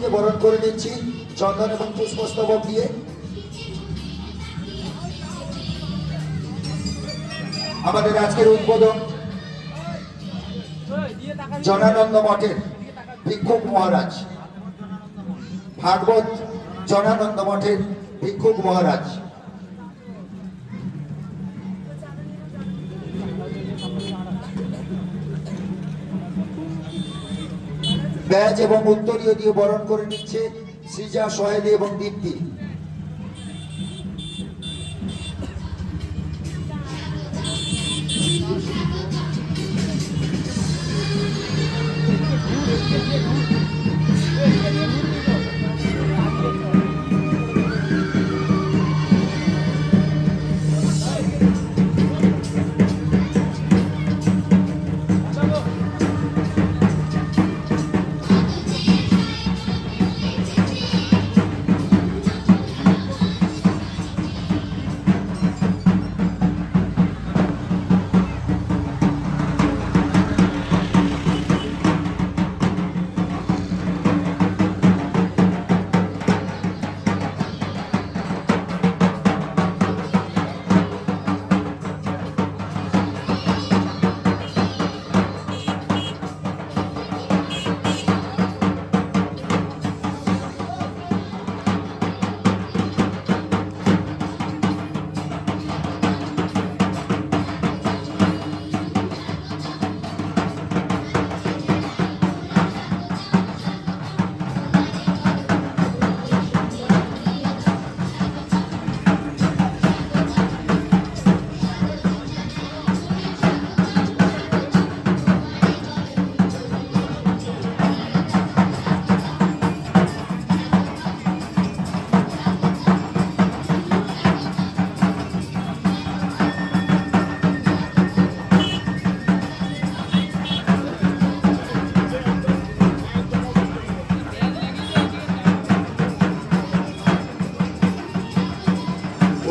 দিয়ে বরণ করে নিচ্ছি চন্দন এবং পুষ্পস্তবক দিয়ে। আমাদের আজকের উদ্বোধন জনানন্দ মঠের ভিক্ষুক মহারাজ, ভাগবত জনানন্দ মঠের ভিক্ষুক মহারাজ। ব্যাজ এবং উত্তরীয় দিয়ে বরণ করে নিচ্ছে সৃজা, সহেলি এবং দীপ্তি।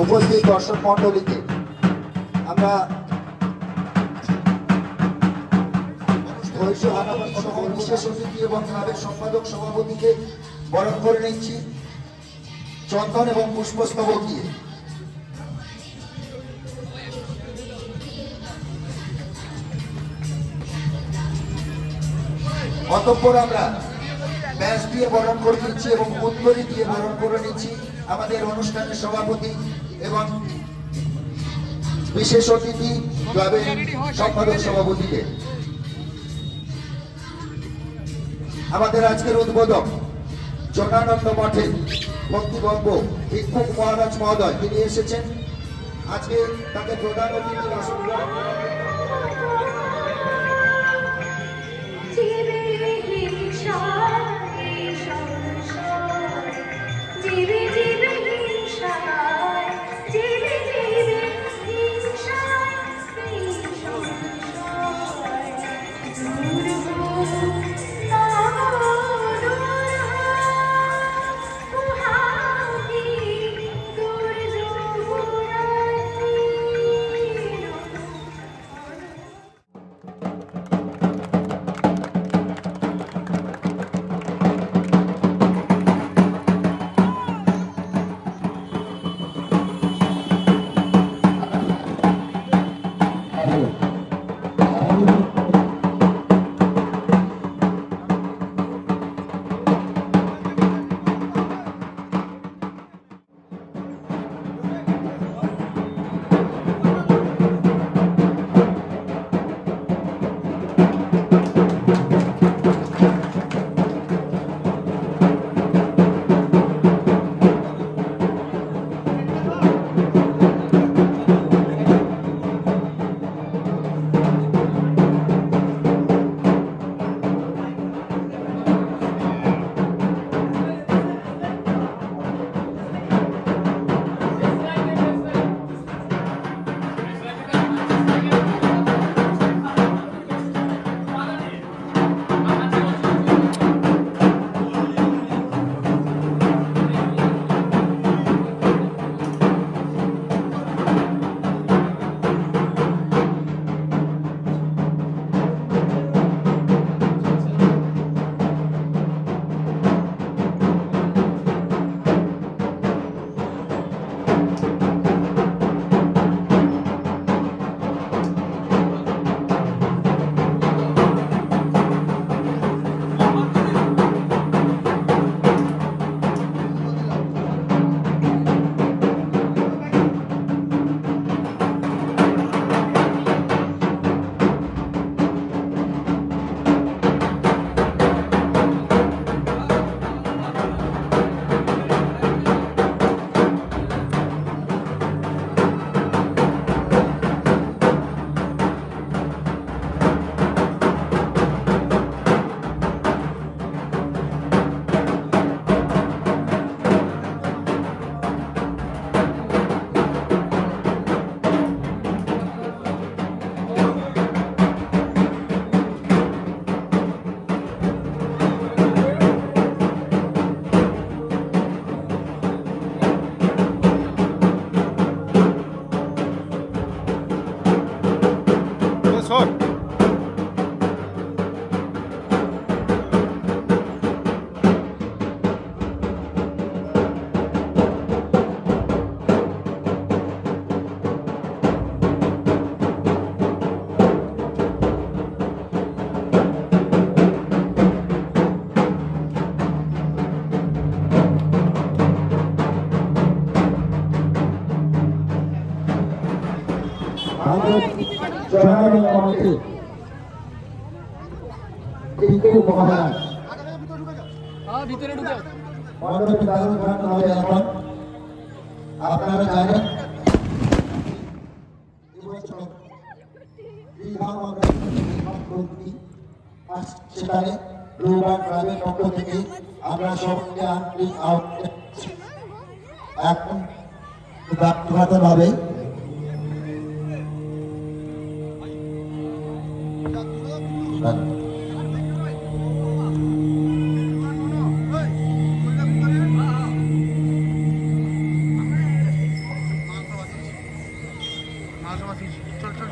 উপস্থিত দর্শক মন্ডলীকে আমরা বিশেষ অতিথি এবং ক্লাবের সম্পাদক সভাপতিকে বরণ করে নিচ্ছি চন্দন এবং পুষ্পস্তবক দিয়ে। অতঃপর আমরা ব্যাস দিয়ে বরণ করে নিচ্ছি এবং উত্তরী দিয়ে বরণ করে নিচ্ছি আমাদের অনুষ্ঠানের সভাপতি এবং বিশেষ অতিথি ক্লাবের সম্পাদক সভাপতিকে। আমাদের আজকের উদ্বোধক জনানন্দ মঠের ভক্তিবম্ব ভিক্ষুক মহারাজ মহোদয়, তিনি এসেছেন। আজকে তাকে প্রধান অতিথি আমাদের জনগণের মধ্যে টিঙ্কু মহারাজ মণ্ডপে দারুণ গান হবে এখন। আপনারা জানেন সেখানে রুবান ক্লাবের পক্ষ থেকে আমরা সকলকে আন্তরিক আহ্বান এখন ব্যক্তিগতভাবে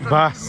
বাস